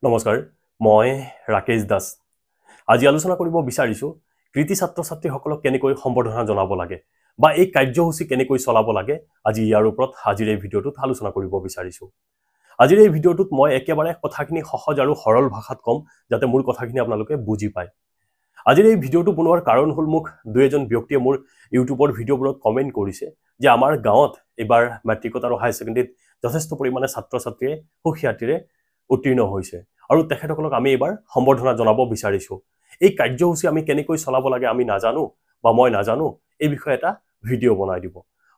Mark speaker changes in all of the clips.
Speaker 1: নমস্কাৰ মই ৰাকেশ দাস আজি আলোচনা কৰিব বিচাৰিছো কৃতি ছাত্ৰ ছাত্ৰীসকলক কেনেকৈ সম্বৰ্ধনা জনাব লাগে বা এই কাৰ্যসূচী কেনেকৈ চলাব লাগে আজি ইয়াৰ ওপৰত আজিৰ এই ভিডিঅ'টোত আলোচনা কৰিব বিচাৰিছো আজিৰ এই ভিডিঅ'টোত মই একেবাৰে কথাখিনি সহজ আৰু সৰল ভাষাত কম যাতে মোৰ কথাখিনি আপোনালোকে বুজি পায় আজিৰ এই ভিডিঅ'টো বনোৱাৰ কাৰণ হ'ল মোক দুই এজন ব্যক্তিয়ে মোৰ ইউটিউবৰ ভিডিঅ'বোৰত কমেন্ট কৰিছে যে আমাৰ গাঁৱত এবাৰ মেট্ৰিকত আৰু হাই সেকেন্ডাৰীত যথেষ্ট পৰিমাণে ছাত্ৰ ছাত্ৰীয়ে সুখ্যাতিৰে উত্তীৰ্ণ হৈছে আৰু তেখেতসকলক আমি এবাৰ সম্বৰ্ধনা জনাব বিচাৰিছো এই কাৰ্যসূচী আমি কেনেকৈ চলাব লাগে আমি নাজানো বা মই নাজানো এই বিষয়ে এটা ভিডিঅ' বনাই দিব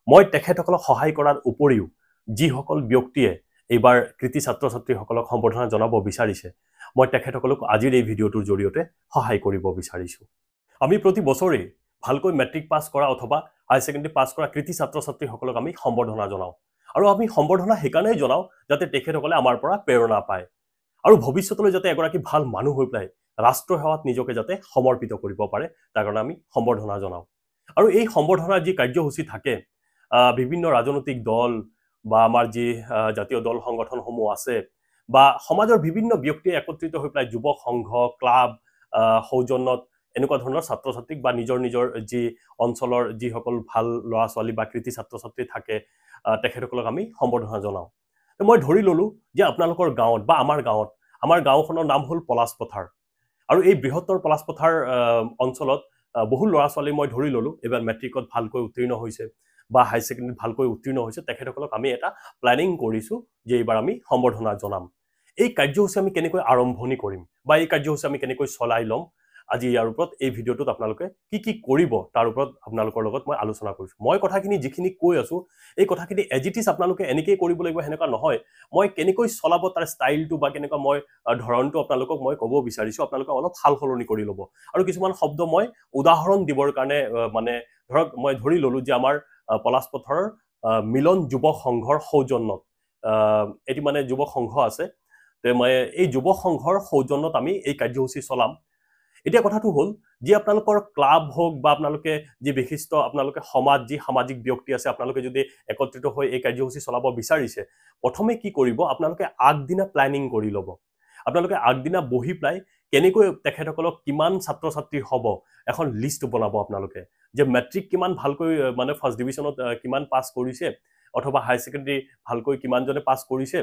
Speaker 1: মই তেখেতসকলক সহায় কৰাৰ উপৰিও যিসকল ব্যক্তিয়ে এবাৰ কৃতি ছাত্ৰ ছাত্ৰীসকলক সম্বৰ্ধনা জনাব বিচাৰিছে মই তেখেতসকলক আজিৰ এই ভিডিঅ'টোৰ জৰিয়তে সহায় কৰিব বিচাৰিছো আমি প্ৰতি বছৰে ভালকৈ মেট্ৰিক পাছ কৰা অথবা হাই সেকেন্ডাৰী পাছ কৰা কৃতি ছাত্ৰ ছাত্ৰীসকলক আমি সম্বৰ্ধনা জনাও আৰু আমি সম্বৰ্ধনা হেকানে জনাও যাতে তেখেতসকলে আমাৰ পৰা প্ৰেৰণা পায় আৰু ভৱিষ্যতলৈ যাতে এগৰাকী ভাল মানুহ হৈ পায় ৰাষ্ট্ৰ সেৱাত নিজকে যাতে সমৰ্পিত কৰিব পাৰে তাৰ কাৰণে আমি সম্বৰ্ধনা জনাও আৰু এই সম্বৰ্ধনাৰ যি কাৰ্যসূচী থাকে বিভিন্ন ৰাজনৈতিক দল বা আমাৰ যি জাতীয় দল সংগঠনসমূহ আছে বা সমাজৰ বিভিন্ন ব্যক্তিয়ে একত্ৰিত হৈ পায় যুৱ সংঘ ক্লাব সৌজন্যত এনেকুৱা ধৰণৰ ছাত্ৰ ছাত্ৰীক বা নিজৰ নিজৰ যি অঞ্চলৰ যিসকল ভাল ল'ৰা ছোৱালী বা কৃতি ছাত্ৰ ছাত্ৰী থাকে তেখেতসকলক আমি সম্বৰ্ধনা জনাও মই ধৰি ললো যে আপোনালোকৰ গাঁৱত বা আমাৰ গাঁওখনৰ নাম হ'ল পলাশ পথাৰ আৰু এই বৃহত্তৰ পলাশ পথাৰ অঞ্চলত বহু ল'ৰা ছোৱালী মই ধৰি ললো এবাৰ মেট্ৰিকত ভালকৈ উত্তীৰ্ণ হৈছে বা হাই সেকেন্ডাৰীত ভালকৈ উত্তীৰ্ণ হৈছে তেখেতসকলক আমি এটা প্ল্যানিং কৰিছো যে এইবাৰ আমি সম্বৰ্ধনা জনাম এই কাৰ্যসূচী আমি কেনেকৈ আৰম্ভণি কৰিম বা এই কাৰ্যসূচী আমি কেনেকৈ চলাই ল'ম আজি ইয়াৰ ওপৰত এই ভিডিঅ'টোত আপোনালোকে কি কৰিব তাৰ ওপৰত আপোনালোকৰ লগত মই আলোচনা কৰিছো মই কথাখিনি যিখিনি কৈ আছো এই কথাখিনি এজিটিস আপোনালোকে এনেকৈ কৰিব লাগিব হেনেকা নহয় মই কেনেকৈ চলাব তাৰ ষ্টাইলটো বা কেনেকা মই ধৰণটো আপোনালোকক মই ক'ব বিচাৰিছো আপোনালোকে অলপ হালসলনি কৰি ল'ব আৰু কিছুমান শব্দ মই উদাহৰণ দিবৰ কাৰণে মানে ধৰক মই ধৰি ললো যে আমাৰ পলাশ পথাৰৰ মিলন যুৱ সংঘৰ সৌজন্যত এটি মানে যুৱ সংঘ আছে তে মই এই যুৱ সংঘৰ সৌজন্যত আমি এই কাৰ্যসূচী চলাম এতিয়া কথাটো হ'ল যে আপোনালোকৰ ক্লাব হোক বা আপোনালোকে যি বিশিষ্ট আপোনালোকে সমাজ যি সামাজিক ব্যক্তি আছে আপোনালোকে যদি একত্ৰিত হৈ এই কাৰ্যসূচী চলাব বিচাৰিছে প্ৰথমে কি কৰিব আপোনালোকে আগদিনা প্ল্যানিং কৰি ল'ব আপোনালোকে আগদিনা বহি প্লাই কেনেকৈ তেখেতসকলক কিমান ছাত্ৰ ছাত্ৰী হ'ব এখন লিষ্ট বনাব আপোনালোকে যে মেট্ৰিক কিমান ভালকৈ মানে ফাৰ্ষ্ট ডিভিজনত কিমান পাছ কৰিছে অথবা হাই সেকেন্ডাৰী ভালকৈ কিমান জনে পাছ কৰিছে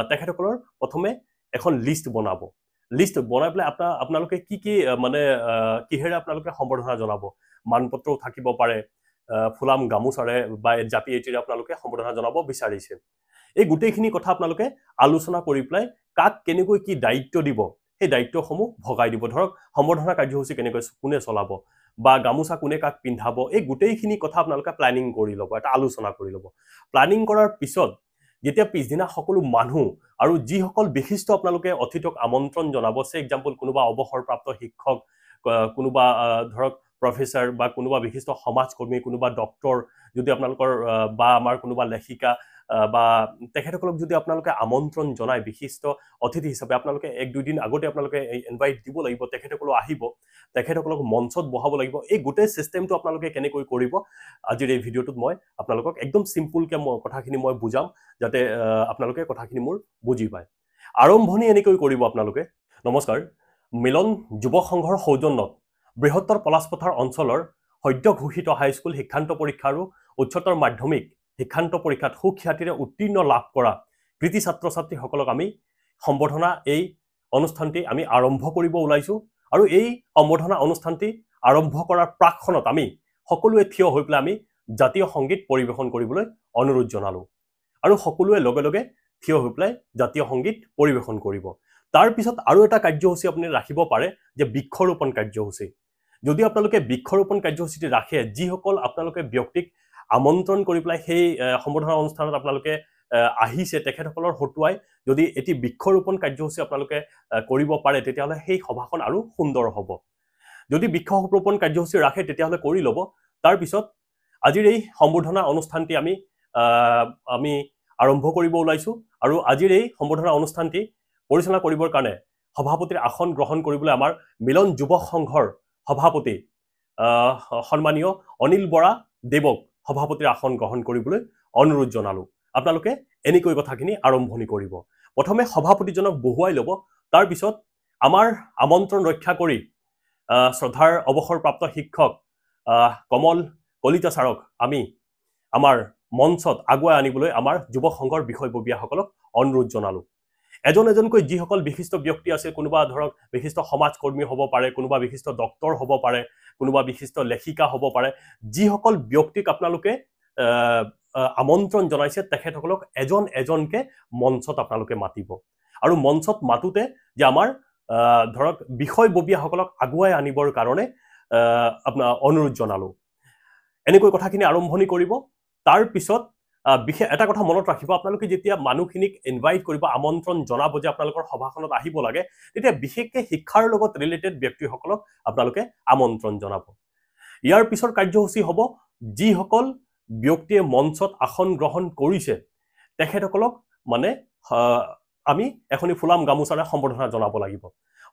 Speaker 1: তেখেতসকলৰ প্ৰথমে এখন লিষ্ট বনাব লিষ্ট বনাই পেলাই আপোনালোকে কি মানে কিহেৰে আপোনালোকে সম্বৰ্ধনা জনাব মানপত্ৰও থাকিব পাৰে ফুলাম গামুচাৰে বা জাপি এটিৰে আপোনালোকে সম্বৰ্ধনা জনাব বিচাৰিছে এই গোটেইখিনি কথা আপোনালোকে আলোচনা কৰি পেলাই কাক কেনেকৈ কি দায়িত্ব দিব সেই দায়িত্বসমূহ ভগাই দিব ধৰক সম্বৰ্ধনা কাৰ্যসূচী কেনেকৈ কোনে চলাব বা গামুচা কোনে কাক পিন্ধাব এই গোটেইখিনি কথা আপোনালোকে প্ল্যানিং কৰি ল'ব এটা আলোচনা কৰি ল'ব প্ল্যানিং কৰাৰ পিছত যেতিয়া পিছদিনা সকলো মানুহ আৰু যিসকল বিশিষ্ট আপোনালোকে অতিথিক আমন্ত্ৰণ জনাব সে এক্সাম্পল কোনোবা অৱসৰপ্ৰাপ্ত শিক্ষক কোনোবা ধৰক প্ৰফেসৰ বা কোনোবা বিশিষ্ট সমাজকৰ্মী কোনোবা ডক্টৰ যদি আপোনালোকৰ বা আমাৰ কোনোবা লেখিকা বা তেখেতসকলক যদি আপোনালোকে আমন্ত্ৰণ জনায় বিশিষ্ট অতিথি হিচাপে আপোনালোকে এক দুই দিন আগতে আপোনালোকে ইনভাইট দিব লাগিব তেখেতসকল আহিব তেখেতসকলক মঞ্চত বহাব লাগিব এই গোটেই সিস্টেমটো আপোনালোকে কেনেকৈ কৰিব আজিৰ এই ভিডিঅ'টোত মই আপোনালোকক একদম সিম্পল কে কথাখিনি মই বুজাম যাতে আপোনালোকে কথাখিনি মোৰ বুজি পায় আৰম্ভণি এনেকৈ কৰিব আপোনালোকে নমস্কাৰ মিলন যুৱ সংঘৰ সৌজন্যত বৃহত্তৰ পলাশ পথাৰ অঞ্চলৰ সদ্য ঘোষিত হাইস্কুল শিক্ষান্ত পৰীক্ষা আৰু উচ্চতৰ মাধ্যমিক শিক্ষান্ত পৰীক্ষাত সুখ্যাতিৰে উত্তীৰ্ণ লাভ কৰা কৃতি ছাত্ৰ ছাত্ৰীসকলক আমি সম্বৰ্ধনা এই অনুষ্ঠানটি আমি আৰম্ভ কৰিব ওলাইছো আৰু এই সম্বৰ্ধনা অনুষ্ঠানটি আৰম্ভ কৰাৰ প্ৰাকখনত আমি সকলোৱে থিয় হৈ পেলাই আমি জাতীয় সংগীত পৰিবেশন কৰিবলৈ অনুৰোধ জনালো আৰু সকলোৱে লগে লগে থিয় হৈ পেলাই জাতীয় সংগীত পৰিবেশন কৰিব তাৰ পিছত আৰু এটা কাৰ্যসূচী আপুনি ৰাখিব পাৰে যে বৃক্ষৰোপণ কাৰ্যসূচী যদি আপোনালোকে বৃক্ষৰোপণ কাৰ্যসূচীটি ৰাখে যিসকল আপোনালোকে ব্যক্তিক আমন্ত্ৰণ কৰি পেলাই সেই সম্বৰ্ধনা অনুষ্ঠানত আপোনালোকে আহিছে তেখেতসকলৰ হটুৱাই যদি এটি বৃক্ষৰোপণ কাৰ্যসূচী আপোনালোকে কৰিব পাৰে তেতিয়াহলে সেই সভাখন আৰু সুন্দৰ হ'ব যদি বৃক্ষৰোপণ কাৰ্যসূচী ৰাখে তেতিয়াহলে কৰি ল'ব তাৰ পিছত আজিৰ এই সম্বৰ্ধনা অনুষ্ঠানটি আমি আৰম্ভ কৰিব ওলাইছো আৰু আজিৰ এই সম্বৰ্ধনা অনুষ্ঠানটি পৰিচালনা কৰিবৰ কাৰণে সভাপতিৰ আসন গ্ৰহণ কৰিবলৈ আমাৰ মিলন যুৱ সংঘৰ সভাপতি সন্মানীয় অনিল বৰা দেৱক সভাপতিৰ আসন গ্ৰহণ কৰিবলৈ অনুৰোধ জনালো আপোনালোকে এনেকৈ কথাখিনি আৰম্ভণি কৰিব প্ৰথমে সভাপতিজনক বহুৱাই ল'ব তাৰ পিছত আমাৰ আমন্ত্ৰণ ৰক্ষা কৰি শ্ৰদ্ধাৰ অৱসৰপ্ৰাপ্ত শিক্ষক কমল কলিতা ছাৰক আমি আমাৰ মঞ্চত আগুৱাই আনিবলৈ আমাৰ যুৱক সংঘৰ বিষয়ববীয়াসকলক অনুৰোধ জনালো এজন এজনকৈ যিসকল বিশিষ্ট ব্যক্তি আছে কোনোবা ধৰক বিশিষ্ট সমাজকৰ্মী হ'ব পাৰে কোনোবা বিশিষ্ট ডক্টৰ হ'ব পাৰে কোনোবা বিশিষ্ট লেখিকা হ'ব পাৰে যিসকল ব্যক্তিক আপোনালোকে আমন্ত্ৰণ জনাইছে তেখেতসকলক এজন এজনকে মঞ্চত আপোনালোকে মাতিব আৰু মঞ্চত মাতুতে যে আমাৰ ধৰক বিষয়ববীয়াসকলক আগুৱাই আনিবৰ কাৰণে আপোনাৰ অনুৰোধ জনালো এনেকৈ কথাখিনি আৰম্ভণি কৰিব তাৰ পিছত বিশেষ এটা কথা মনত ৰাখিব আপোনালোকে যেতিয়া মানুহখিনিক ইনভাইট কৰিব আমন্ত্ৰণ জনাব যে আপোনালোকৰ সভাখনত আহিব লাগে তেতিয়া বিশেষকৈ শিক্ষাৰ লগত ৰিলেটেড ব্যক্তিসকলক আপোনালোকে আমন্ত্ৰণ জনাব ইয়াৰ পিছৰ কাৰ্যসূচী হ'ব যিসকল ব্যক্তিয়ে মঞ্চত আসন গ্ৰহণ কৰিছে তেখেতসকলক মানে আমি এখনি ফুলাম গামোচাৰে সম্বৰ্ধনা জনাব লাগিব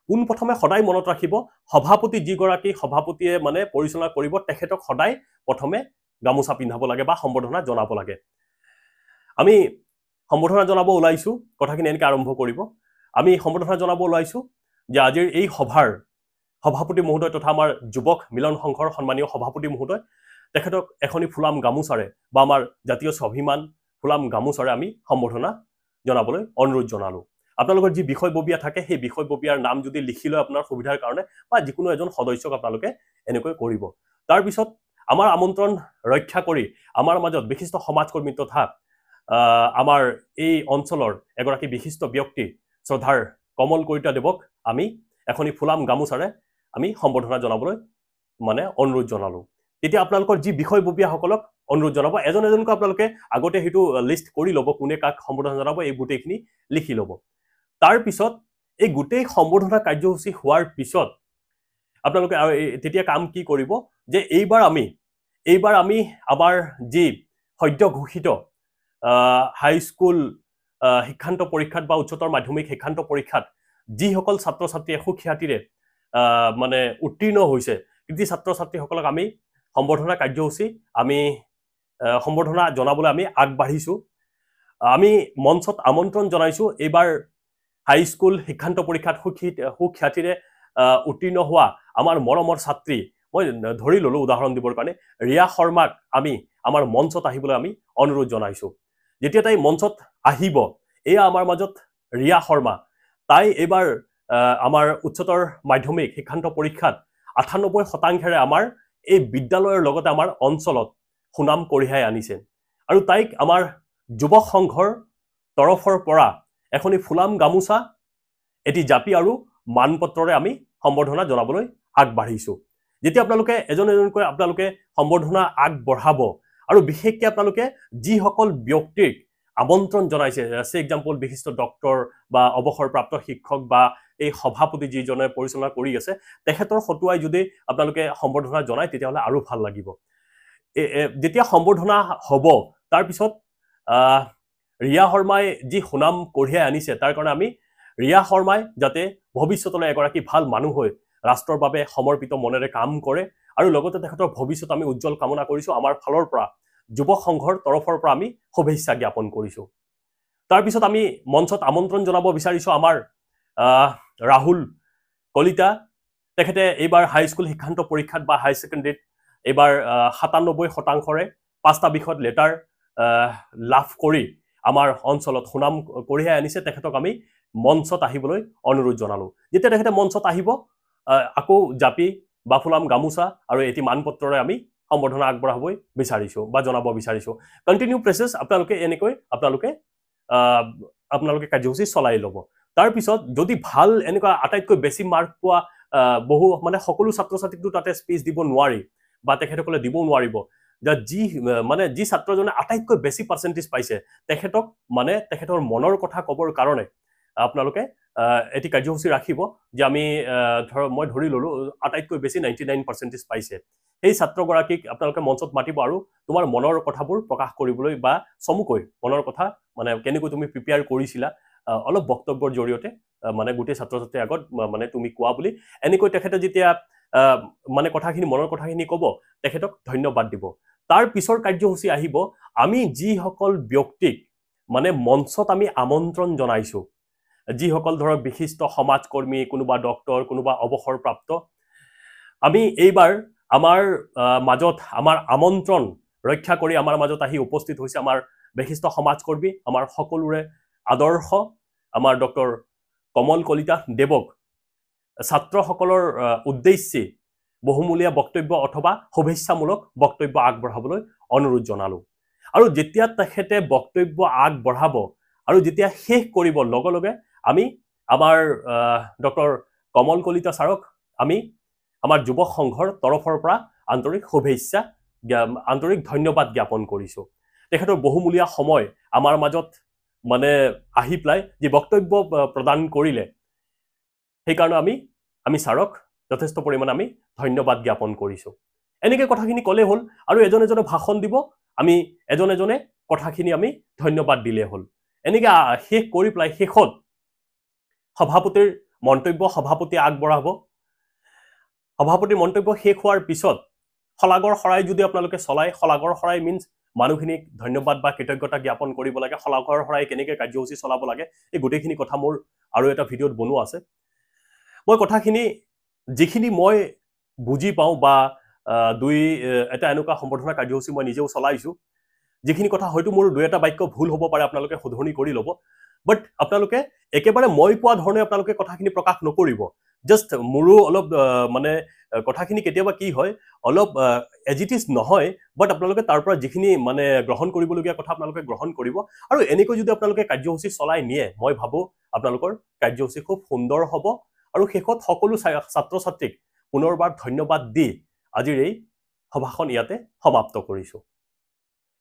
Speaker 1: পোনপ্ৰথমে সদায় মনত ৰাখিব সভাপতি যিগৰাকী সভাপতিয়ে মানে পৰিচালনা কৰিব তেখেতক সদায় প্ৰথমে গামোচা পিন্ধাব লাগে বা সম্বৰ্ধনা জনাব লাগে আমি সম্বৰ্ধনা জনাব ওলাইছো কথাখিনি এনেকৈ আৰম্ভ কৰিব আমি সম্বৰ্ধনা জনাব ওলাইছো যে আজিৰ এই সভাৰ সভাপতি মহোদয় তথা আমাৰ যুৱক মিলন সংঘৰ সন্মানীয় সভাপতি মহোদয় তেখেতক এখনি ফুলাম গামোচাৰে বা আমাৰ জাতীয় স্বাভিমান ফুলাম গামোচাৰে আমি সম্বৰ্ধনা জনাবলৈ অনুৰোধ জনালো আপোনালোকৰ যি বিষয়ববীয়া থাকে সেই বিষয়ববীয়াৰ নাম যদি লিখি লয় আপোনাৰ সুবিধাৰ কাৰণে বা যিকোনো এজন সদস্যক আপোনালোকে এনেকৈ কৰিব তাৰ পিছত আমাৰ আমন্ত্ৰণ ৰক্ষা কৰি আমাৰ মাজত বিশিষ্ট সমাজকৰ্মী তথা আমাৰ এই অঞ্চলৰ এগৰাকী বিশিষ্ট ব্যক্তি শ্ৰদ্ধাৰ কমল কলিতা দেৱক আমি এখনি ফুলাম গামোচাৰে আমি সম্বৰ্ধনা জনাবলৈ মানে অনুৰোধ জনালো তেতিয়া আপোনালোকৰ যি বিষয়ববীয়াসকলক অনুৰোধ জনাব এজন এজনকৈ আপোনালোকে আগতে হেতু লিষ্ট কৰি ল'ব কোনে কাক সম্বৰ্ধনা জনাব এই গোটেইখিনি লিখি ল'ব তাৰ পিছত এই গোটেই সম্বৰ্ধনা কাৰ্যসূচী হোৱাৰ পিছত আপোনালোকে তেতিয়া কাম কি কৰিব যে এইবাৰ আমি আমাৰ যি সদ্য ঘোষিত হাইস্কুল শিক্ষান্ত পৰীক্ষাত বা উচ্চতৰ মাধ্যমিক শিক্ষান্ত পৰীক্ষাত যিসকল ছাত্ৰ ছাত্ৰীয়ে সুখ্যাতিৰে মানে উত্তীৰ্ণ হৈছে কৃতি ছাত্ৰ ছাত্ৰীসকলক আমি সম্বৰ্ধনা কাৰ্যসূচী আমি সম্বৰ্ধনা জনাবলৈ আমি আগবাঢ়িছো আমি মঞ্চত আমন্ত্ৰণ জনাইছো এইবাৰ হাইস্কুল শিক্ষান্ত পৰীক্ষাত সুখ্যাতিৰে উত্তীৰ্ণ হোৱা আমাৰ মৰমৰ ছাত্ৰী মই ধৰি ললো উদাহৰণ দিবৰ কাৰণে ৰিয়া শৰ্মাক আমি আমাৰ মঞ্চত আহিবলৈ আমি অনুৰোধ জনাইছো যেতিয়া তাই মঞ্চত আহিব এয়া আমাৰ মাজত ৰিয়া শৰ্মা তাই এইবাৰ আমাৰ উচ্চতৰ মাধ্যমিক শিক্ষান্ত পৰীক্ষাত ৯৮% আমাৰ এই বিদ্যালয়ৰ লগতে আমাৰ অঞ্চলত সুনাম কঢ়িয়াই আনিছে আৰু তাইক আমাৰ যুৱক সংঘৰ তৰফৰ পৰা এখনি ফুলাম গামোচা এটি জাপি আৰু মানপত্ৰৰে আমি সম্বৰ্ধনা জনাবলৈ আগবাঢ়িছো যেতিয়া আপোনালোকে এজন এজনকৈ আপোনালোকে সম্বৰ্ধনা আগবঢ়াব আৰু বিশেষকৈ আপোনালোকে যিসকল ব্যক্তিক আমন্ত্ৰণ জনাইছে আছে এক্সাম্পল বিশিষ্ট ডক্টৰ বা অৱসৰপ্ৰাপ্ত শিক্ষক বা এই সভাপতি যিজনে পৰিচালনা কৰি আছে তেখেতৰ ফটোৱাই যদি আপোনালোকে সম্বৰ্ধনা জনায় তেতিয়াহ'লে আৰু ভাল লাগিব যেতিয়া সম্বৰ্ধনা হ'ব তাৰ পিছত ৰিয়া শৰ্মাই যি সুনাম কঢ়িয়াই আনিছে তাৰ কাৰণে আমি ৰিয়া শৰ্মাই যাতে ভৱিষ্যতলৈ এগৰাকী ভাল মানুহ হৈ ৰাষ্ট্ৰৰ বাবে সমৰ্পিত মনেৰে কাম কৰে আৰু লগতে তেখেতৰ ভৱিষ্যত আমি উজ্জ্বল কামনা কৰিছো আমাৰ ফালৰ পৰা যুৱক সংঘৰ তৰফৰ পৰা আমি শুভেচ্ছা জ্ঞাপন কৰিছো তাৰ পিছত আমি মঞ্চত আমন্ত্ৰণ জনাব বিচাৰিছো আমাৰ ৰাহুল কলিতা তেখেতে এইবাৰ হাইস্কুল শিক্ষান্ত পৰীক্ষাত বা হাই সেকেন্ডাৰীত এইবাৰ ৯৭%ৰে ৫টা বিষয়ত লেটাৰ লাভ কৰি আমাৰ অঞ্চলত সুনাম কঢ়িয়াই আনিছে তেখেতক আমি মঞ্চত আহিবলৈ অনুৰোধ জনালো যেতিয়া তেখেতে মঞ্চত আহিব আকৌ জাপি বা ফুলাম গামোচা আৰু এটি মানপত্ৰৰে আমি সম্বৰ্ধনা আগবঢ়াবলৈ বিচাৰিছো বা জনাব বিচাৰিছো কন্টিনিউ প্ৰসেস আপোনালোকে এনেকৈ আপোনালোকে কাৰ্যসূচী চলাই ল'ব তাৰ পিছত যদি ভাল এনেকুৱা আটাইতকৈ বেছি মাৰ্ক পোৱা বহু মানে সকলো ছাত্ৰ ছাত্ৰীকটো তাতে স্পেচ দিব নোৱাৰি বা তেখেতসকলে দিব নোৱাৰিব যি ছাত্ৰজনে আটাইতকৈ বেছি পাৰ্চেন্টেজ পাইছে তেখেতক মানে তেখেতৰ মনৰ কথা ক'বৰ কাৰণে আপোনালোকে এটি কাৰ্যসূচী ৰাখিব যে আমি মই ধৰি ললো আটাইতকৈ বেছি 99% পাইছে এই ছাত্ৰগৰাকীক আপোনালোকে মঞ্চত মাতিব আৰু তোমাৰ মনৰ কথাবোৰ প্ৰকাশ কৰিবলৈ বা চমুকৈ মনৰ কথা মানে কেনেকৈ তুমি প্ৰিপেয়াৰ কৰিছিলা অলপ বক্তব্যৰ জৰিয়তে মানে গোটেই ছাত্ৰ ছাত্ৰীৰ আগত মানে তুমি কোৱা বুলি এনেকৈ তেখেতে যেতিয়া মানে কথাখিনি মনৰ কথাখিনি ক'ব তেখেতক ধন্যবাদ দিব তাৰ পিছৰ কাৰ্যসূচী আহিব আমি যিসকল ব্যক্তিক মানে মঞ্চত আমি আমন্ত্ৰণ জনাইছো যিসকল ধৰক বিশিষ্ট সমাজকৰ্মী, কোনোবা ডক্টৰ, কোনোবা অৱসৰপ্ৰাপ্ত, আমি এইবাৰ আমাৰ মাজত আমাৰ আমন্ত্ৰণ ৰক্ষা কৰি আমাৰ মাজত আহি উপস্থিত হৈছে আমাৰ বিশিষ্ট সমাজকৰ্মী, আমাৰ সকলোৰে আদৰ্শ আমাৰ ডক্টৰ কমল কলিতা দেৱক ছাত্ৰসকলৰ উদ্দেশ্যে বহুমূলীয়া বক্তব্য অথবা শুভেচ্ছামূলক বক্তব্য আগবঢ়াবলৈ অনুৰোধ জনালো। আৰু যেতিয়া তেখেতে বক্তব্য আগবঢ়াব আৰু যেতিয়া শেষ কৰিব লগে লগে আমি আমাৰ ডক্টৰ কমল কলিতা ছাৰক আমি আমাৰ যুৱ সংঘৰ তৰফৰ পৰা আন্তৰিক শুভেচ্ছা আন্তৰিক ধন্যবাদ জ্ঞাপন কৰিছো। তেখেতৰ বহুমূলীয়া সময় আমাৰ মাজত মানে আহি পেলাই যে বক্তব্য প্ৰদান কৰিলে, সেইকাৰণে আমি ছাৰক যথেষ্ট পৰিমাণে আমি ধন্যবাদ জ্ঞাপন কৰিছো। এনেকৈ কথাখিনি ক'লে হ'ল আৰু এজন এজনে ভাষণ দিব, আমি এজন এজনে কথাখিনি আমি ধন্যবাদ দিলে হ'ল। এনেকৈ শেষ কৰি পেলাই শেষত সভাপতিৰ মন্তব্য সভাপতিয়ে আগবঢ়াব। সভাপতিৰ মন্তব্য শেষ হোৱাৰ পিছত শলাগৰ শৰাই যদি আপোনালোকে চলায়, শলাগৰ শৰাই মিনছ মানুহখিনিক ধন্যবাদ বা কৃতজ্ঞতা জ্ঞাপন কৰিব লাগে। শলাগৰ শৰাই কেনেকৈ কাৰ্যসূচী চলাব লাগে এই গোটেইখিনি কথা মোৰ আৰু এটা ভিডিঅ'ত বনোৱা আছে। মই কথাখিনি যিখিনি মই বুজি পাওঁ বা এটা এনেকুৱা সম্বৰ্ধনা কাৰ্যসূচী মই নিজেও চলাইছোঁ, যিখিনি কথা হয়তো মোৰ দুই এটা বাক্য ভুল হ'ব পাৰে, আপোনালোকে শুধৰণি কৰি ল'ব। বাট আপোনালোকে একেবাৰে মই কোৱা ধৰণে আপোনালোকে কথাখিনি প্ৰকাশ নকৰিব। জাষ্ট মোৰো অলপ মানে কথাখিনি কেতিয়াবা কি হয়, অলপ এজিটিছ নহয়, বাট আপোনালোকে তাৰ পৰা যিখিনি মানে গ্ৰহণ কৰিবলগীয়া কথা আপোনালোকে গ্ৰহণ কৰিব। আৰু এনেকৈ যদি আপোনালোকে কাৰ্যসূচী চলাই নিয়ে, মই ভাবোঁ আপোনালোকৰ কাৰ্যসূচী খুব সুন্দৰ হ'ব। আৰু শেষত সকলো ছাত্ৰ ছাত্ৰীক পুনৰবাৰ ধন্যবাদ দি আজিৰ এই সভাখন ইয়াতে সমাপ্ত কৰিছোঁ।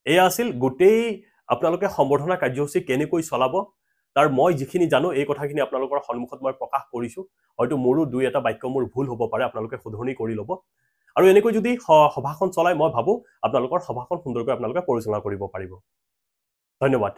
Speaker 1: এয়া আছিল গোটেই আপোনালোকে সম্বৰ্ধনা কাৰ্যসূচী কেনেকৈ চলাব তাৰ মই যিখিনি জানো এই কথাখিনি আপোনালোকৰ সন্মুখত মই প্ৰকাশ কৰিছোঁ। হয়তো মোৰো দুই এটা বাক্য মোৰ ভুল হ'ব পাৰে, আপোনালোকে শুধৰণি কৰি ল'ব। আৰু এনেকৈ যদি সভাখন চলাই মই ভাবোঁ আপোনালোকৰ সভাখন সুন্দৰকৈ আপোনালোকে পৰিচালনা কৰিব পাৰিব। ধন্যবাদ।